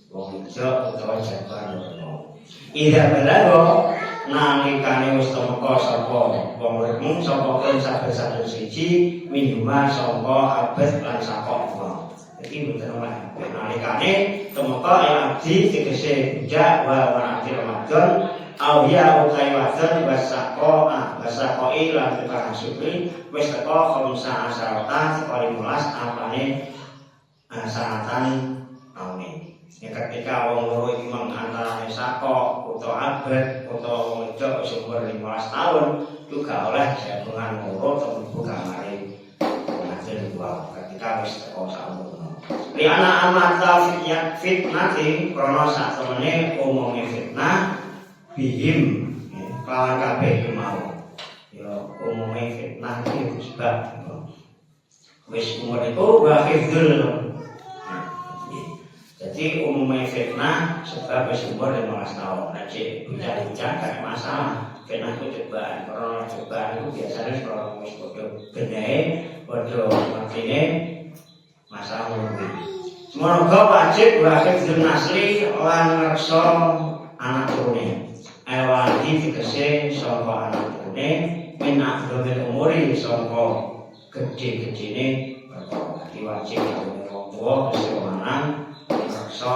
wong ijo utawa jaban ngono. Ida balago nalikane wis temeka sapa wong uripmu sapa kon saben-saben siji minuma sapa abet lan sapa wong. Iki mboten oleh. Nalikane temeka abdi tegese bujak wa abdi Ramadan au ya utai wadon wasaqoi lan tukang syukri wis teko khamsa asarata sekali mulas apane sanatan taune. Ya ketika wong loro iki antara sako utawa abad utawa wong wedok wis umur 15 tahun juga oleh jagungan loro tembu kamare ngajen dua ketika wis teko saumur. Li ana amata fitnati krana sak temene umume fitnah bihim kelawan kabeh iki mau. Ya umume fitnah iki sebab wis umur iku wa hifdzul. Jadi umumnya fitnah sebab umur 15 tahun. Nanti bujang-bujang gak masalah. Fitnah itu cobaan. Karena cobaan itu biasanya kalau bodoh benahe, bodoh martine masalah umum. Semoga wajib wajib nasli lan ngerso anak turune. Ewati tegese saka anak turune min afdhalil umuri saka gede-gedene perkara. Wajib wong tuwa wis lanang so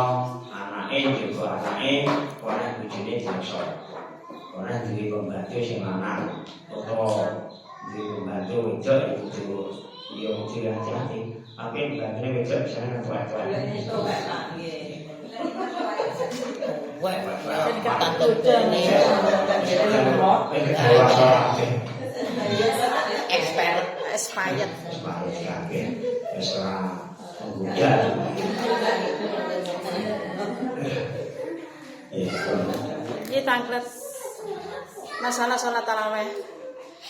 anake juga anake ora bojone dikso. Ora duwe pembantu sing lanang utawa duwe pembantu wedok itu yo kudu hati-hati. Tapi pembantune wedok bisa ngatuak-atuak. Jadi kata tudane. Expired. Ini tangklet masalah sholat taraweh.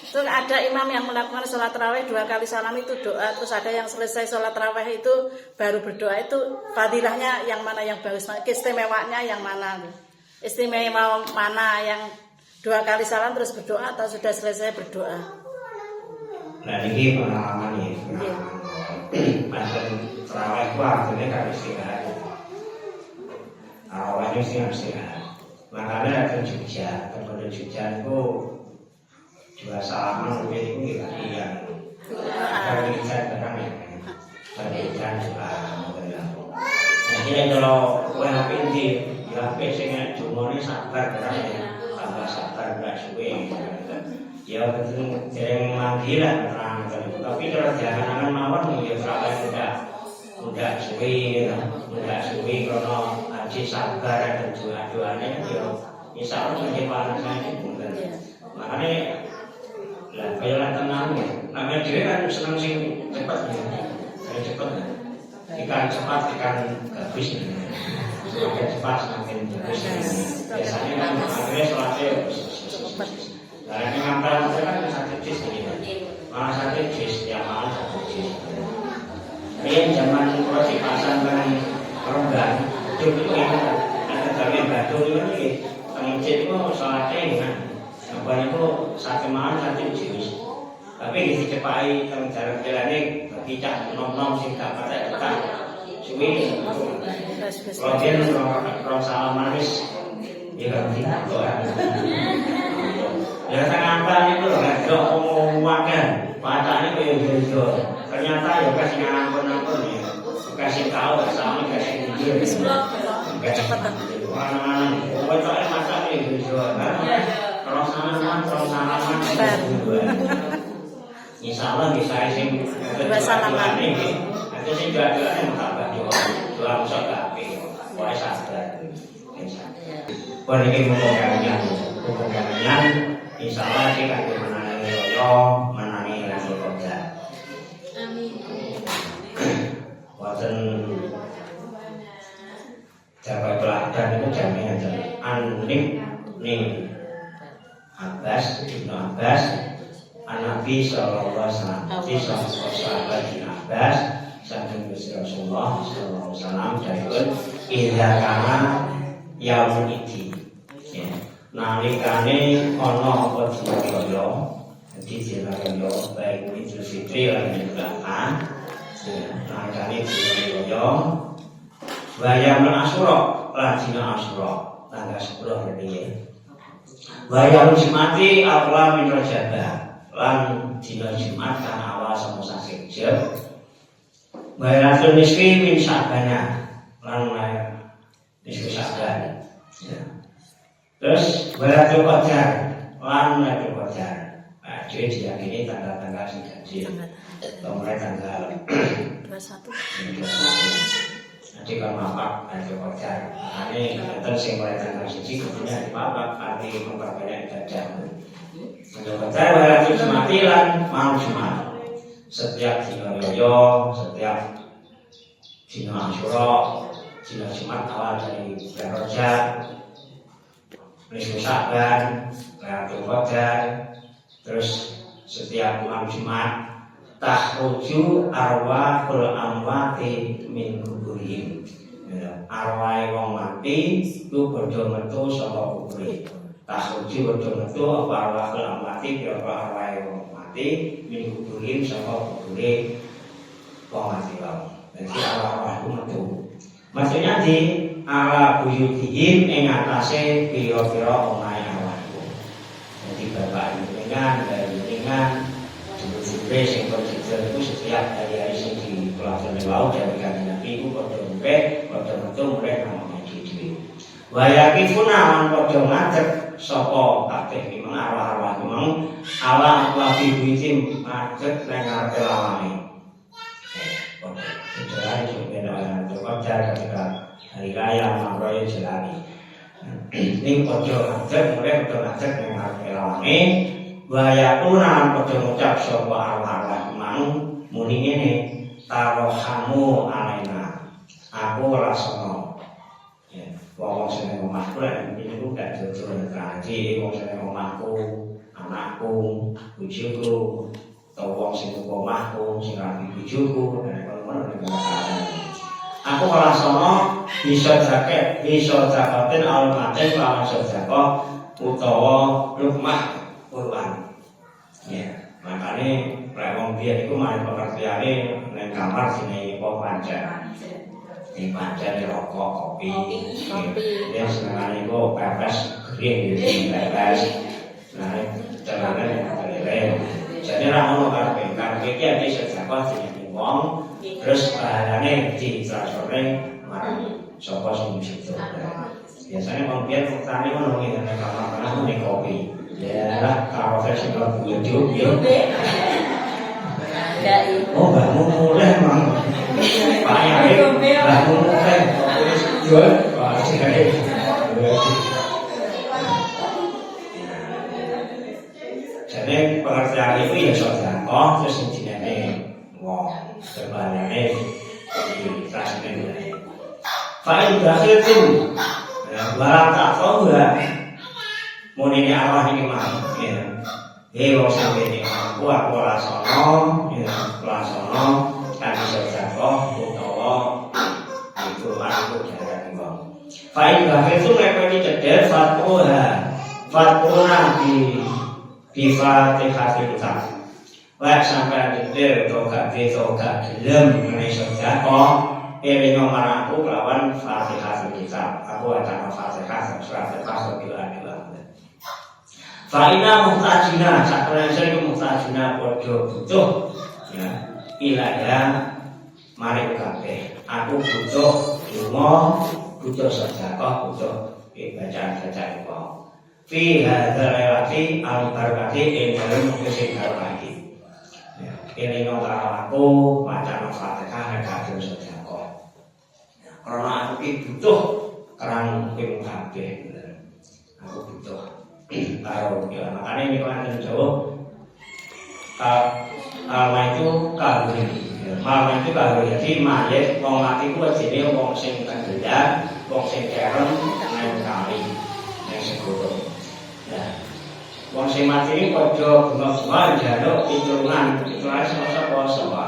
Itu ada imam yang melakukan sholat taraweh 2 kali salam itu doa. Terus ada yang selesai sholat taraweh itu baru berdoa. Itu fadilahnya yang mana yang bagus? Istimewanya yang mana? Istimewa mana yang 2 kali salam terus berdoa atau sudah selesai berdoa? Nah ini pengalaman ya. Macam taraweh waktunya kan istirahat. Awalnya sih istirahat. Makanya ada Jogja, teman Jogja itu 2 salaman lebih itu iya. Kalau kita barang ya, pernikahan sabar kan tambah sabar gak suwe ya betul dereng manggilan terang tapi kalau jangan mawon ya sabar udah suwe karena aji sabar dan doa-doanya ya insya Allah menjadi panas makanya lah kayak tenang ya namanya dia kan senang sing cepat ikan cepat ikan habis semakin cepat semakin habis biasanya kan akhirnya sholatnya karena yang ngampar mereka kan satu jis malah satu jis ya malah satu jis ini zaman proses pasang dengan ronggan itu yang ada kalian batu ini pengincin itu sholatnya dengan apa itu satu malam satu jis tapi di cepai tentang cara jalannya tidak nom sing gak patek tekan suwi kalau dia orang salah manis ya kan tidak ya tangan itu nggak ada omongan patahnya kayak gitu ternyata ya kasih ngampun ya kasih tahu sama kasih jujur nggak cepat orang pokoknya mata kayak gitu kalau sama insya Allah bisa sing bersalaman ini nanti sing jalan tambah doa musuh tapi boleh sabar boleh kita hubungannya insya Allah kita menangi royo menangi langsung kerja amin wajah jaga pelajaran itu jaminan anim nih Abbas Ibnu Abbas Nabi sallallahu alaihi wasallam di sahabat bin Abbas saking Rasulullah sallallahu alaihi wasallam dawuh idza kana yaumul idi nalikane ana apa dina dadi dina raya baik Idul Fitri lan Idul Adha nalikane dina raya bayam Asyura lan dina Asyura tanggal 10 iki bayam Jumati awal min Rajab lan dina Jumat kan awal semasa Rajab bayaratul nisfi min Sya'ban lan nisfi Sya'ban terus bayaratul Qadar lan Lailatul Qadar jadi diyakini tanggal-tanggal sing ganjil mulai tanggal 21 nanti kalau mapak Lailatul Qadar ini enten sing mulai tanggal 1 kemudian dipapak arti memperbanyak ibadah Qadar bayaratul Jumati lan malam Jumat setiap dina raya setiap dina Asyura dina Jumat awal dari bulan Rajab nisfu Sya'ban Lailatul Qadar terus setiap malam Jumat takhruju arwahul amwati min kuburihim arwah wong mati iku padha metu saka kubure takhruju padha metu apa arwahul amwati kira arwah wong mati min kuburihim saka kubure wong mati wae dadi arwah metu maksudnya di ala buyutihim ing atase pira-pira omahe awakku dadi bapak dengan dulu sing bercerita itu setiap hari sing di pelaksanaan laut dari kanjeng Nabi itu padha metu mereka namanya dhewe. Wa yaqifuna lan padha ngadeg sapa kabeh memang arwah-arwah memang ala wabi witim ngadeg nang ngarepe lawane. Jelas sebenarnya Qadar ketika hari raya Maulid Jalani. Ini padha ngadeg mereka padha ngadeg nang ngarepe lawane. Wayakuna padha ngucap sapa arwah mang muni ngene tarohamu alaina aku rasana ya wong sing omahku lek niku gak jojo ngaji wong sing omahku anakku bojoku utawa wong sing omahku sing rapi bojoku aku rasana bisa zakatin al-matin lawan sedekah utawa rumah Quran. Ya, makanya lewong biar itu mari pengertiane nang kamar sini apa panca. Di panca di rokok, kopi. Ya senengane iku pepes kering iki pepes. Nah, celana yang jadi ra ono karepe iki ada sedekah sing wong terus pahalane ditransfere marang sapa sing situ. Biasanya kalau biar petani menunggu yang kamar tengah nih kopi. Ya lah kalau versi kalau hidup ya. Oh bangun mulai emang. Pak Yai bangun mulai. Jual Pak Yai. Jadi pengertian itu ya sedekah terus jenenge wong sebenarnya di transmisi. Fa'in bakhiltum barang tak tahu enggak mau ini arwah ini mah ya wong sampe ini aku lasono ya lasono kan sedekah utawa itu aku jarang wong fa'in bakhiltum nek iki cedhek fatuna di Fatihah kitab lek sampai detail gak gelem meneh sedekah elingo marangku kelawan Fatihah kitab. Aku akan Fatihah surat Al-Fatihah. Fa'ina muhtajina sakjane sing muhtajina padha butuh ya ilaya mari kabeh. Aku butuh donga, butuh sedekah, butuh bacaan-bacaan kok. Fi hadzal relati al-barakati ing dalem sing barakati. Ya, elingo karo aku maca Fatihah kadung sedekah. Karena aku butuh kerang ping kabeh. Aku butuh karo ya makanya ini kan jauh alma itu kabeh. Alma itu kabeh jadi mayit wong mati ku jenenge wong sing kendel, wong sing kerem nang kali nang segudo. Nah, wong sing mati iki padha bunga-bunga njaluk pitulungan sapa sapa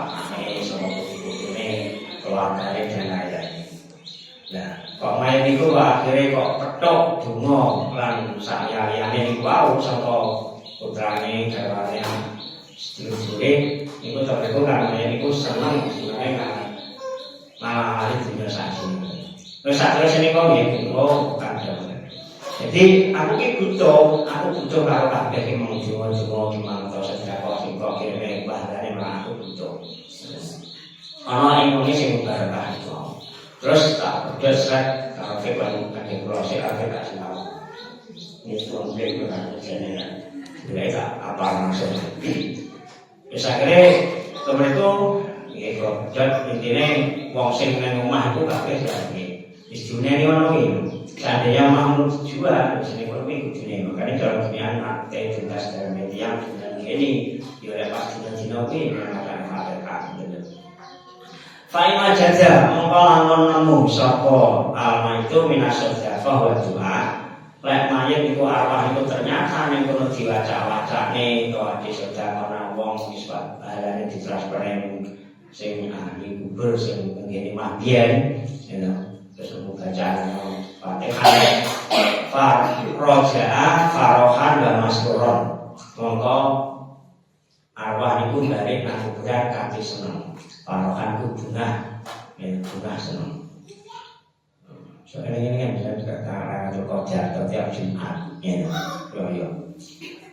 putune keluargane jenazah. Nah, kok mayit niku akhire kok petok donga lan saliyane niku wau saka putrane garwane sedulure niku terus kan mayit niku seneng senenge kan malah hari dunya sakjane. Terus saterus niku nggih kan. Jadi aku butuh karo kabeh sing mung donga-donga manut sedekah sing kok kirene bahdane malah aku butuh. Ana ing ngene sing barokah itu. Terus tak bergeser kalau kita pakai proses apa tak tahu. Ini mungkin bukan jenengan. Mereka apa maksudnya? Bisa kira temen itu, ya kok. Jadi intinya wong sing nang omah itu kabeh lagi. Istiune ini mana ini? Seandainya mau jual, sini kalau ini makanya kalau punya anak tuntas dalam media dan ini dia pasti nanti mengatakan apa Fa'ima jaza mengko nemu sapa alma itu minas sedekah wa doa. Lek mayit iku arwah itu ternyata ning kono diwaca-wacane to ati sedekah ana wong isbat balane ditransferen sing ahli kubur sing ngene mabien ya terus bacaan Fatihah Raja'a farohan wa masruron. Mongko arwah niku balik nang kuburan kanthi seneng. Parokan ku bunga seneng. Soalnya ini kan bisa dikatakan kalau jatuh tiap Jumat, ya, yo.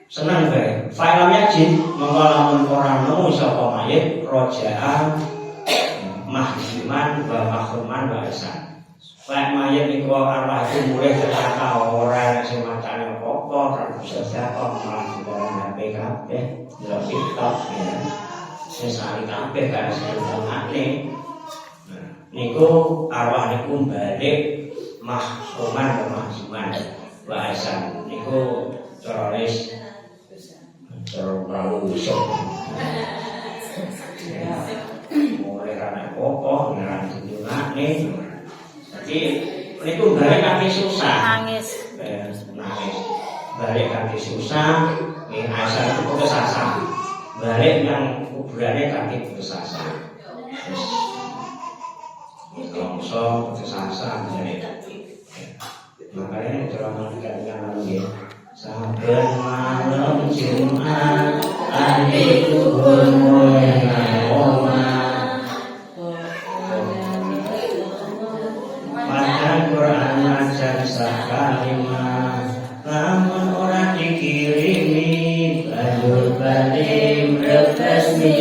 Senang bae. Fa'ilam yajid mengalamun orang nemu sapa mayit rojaan mahjuman wa mahruman wa ihsan. Lek mayit niku arwah itu mulai ternyata ora sing macane apa-apa, ora bisa siapa malah orang PKP, delok TikTok ya. Sesali kabeh kan senengane. Niku arwah niku balik mahruman wa mahjuman wa ihsan. Niku teroris terlalu usuk. Mulai karena pokok, ngeran tunjungannya. Jadi, itu balik kaki susah. Nangis. Balik kaki susah, asal itu putus asa. Balik yang kuburannya kaki putus asa. Longsor, putus asa, jadi. Makanya ceramah dikatakan lalu ya. Saben malam Jumat adikku mulai ngomong baca Quran ajar sakalimah namun orang dikirimi banjur balik resmi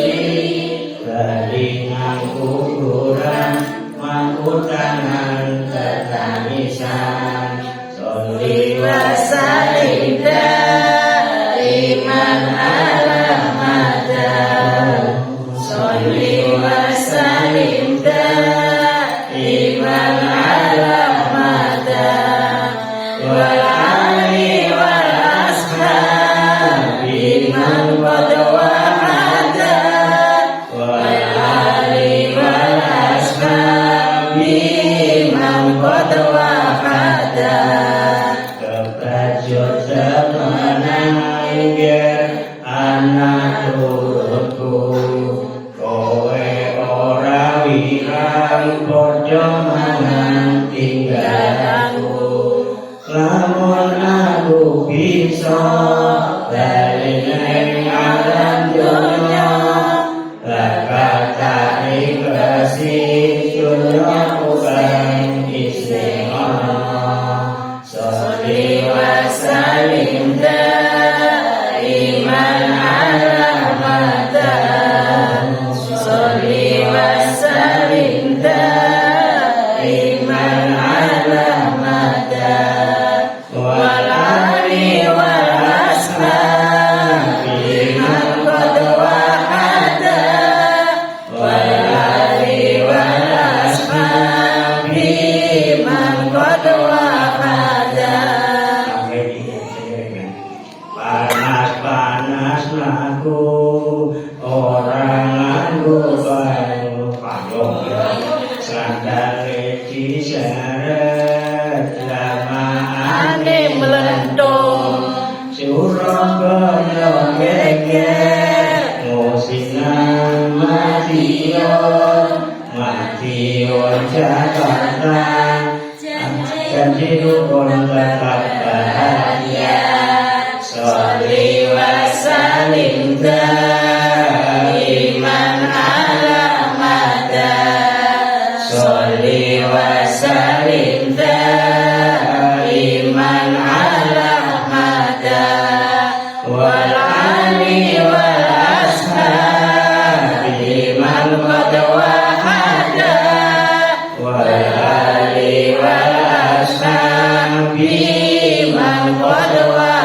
balik ngangkuran mampu tangan ketangisan wa sallim daiman ala mada. Sholli wa sallim daiman ala mada. Wal ali wal ashabi man qad wa'ada. Wal ali wal ashabi man qad wa'ada. Kebacut semenangir anak turutku, kowe ora wirang padha mangan tinggalanku. Lamun aku bisa balik ning alam dunya, bakal tak ikhlasi dunyaku kang istimewa. Sholli wa sallim daiman ala mada. Sholli wa sallim daiman ala mada. Wal ali wal ashabi man qad wa'ada. Wal ali wal ashabi man qad wa'ada. Panas-panas laku orang nganggo payung sandale diseret lamaane Melentung Surabaya geger musinan Madiun Jakarta janji rukun tetap bahagia. Sholli wa sallim daiman ala mada. Sholli wa sallim daiman ala mada. Wal ali wal ashabi man qad wa'ada. Wal ali wal ashabi man qad wa'ada.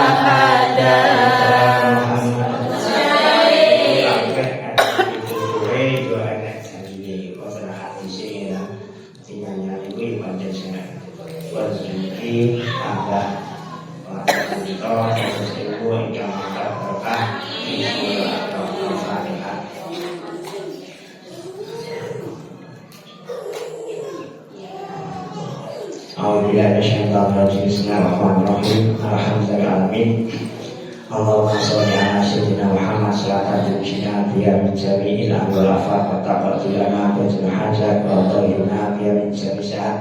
Bismillahirrahmanirrahim. Alhamdulillahirrahmanirrahim. Allahumma sholli ala sayyidina Muhammad salatan tusina biya min jami'il amwal afat wa taqaddilana bajul hajat wa tahirna biya min jami'isat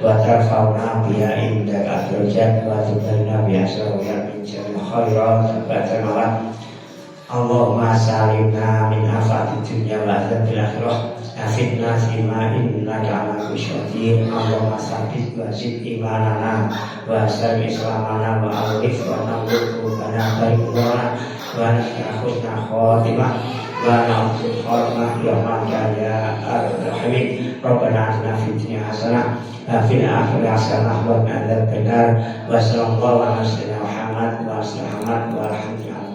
wa tarfa'una biya indak akhirjat wa tubalna biya syarwiyat min jami'il khairat wa ta'ala. Allahumma salimna min afati dunya wa azabil akhirah. Afidna fima innaka ala kulli syai'in. Allahumma sabbit wa zid imanana wa aslim islamana wa alif wa nawwir qulubana baikuna wa nakhudna khatimah wa na'udzu khatimah ya man ya ar-rahim. Rabbana atina fid dunya hasanah wa fil akhirati hasanah wa qina adzabannar. Wa sallallahu ala sayyidina Muhammad wa sallam wa alhamdulillah.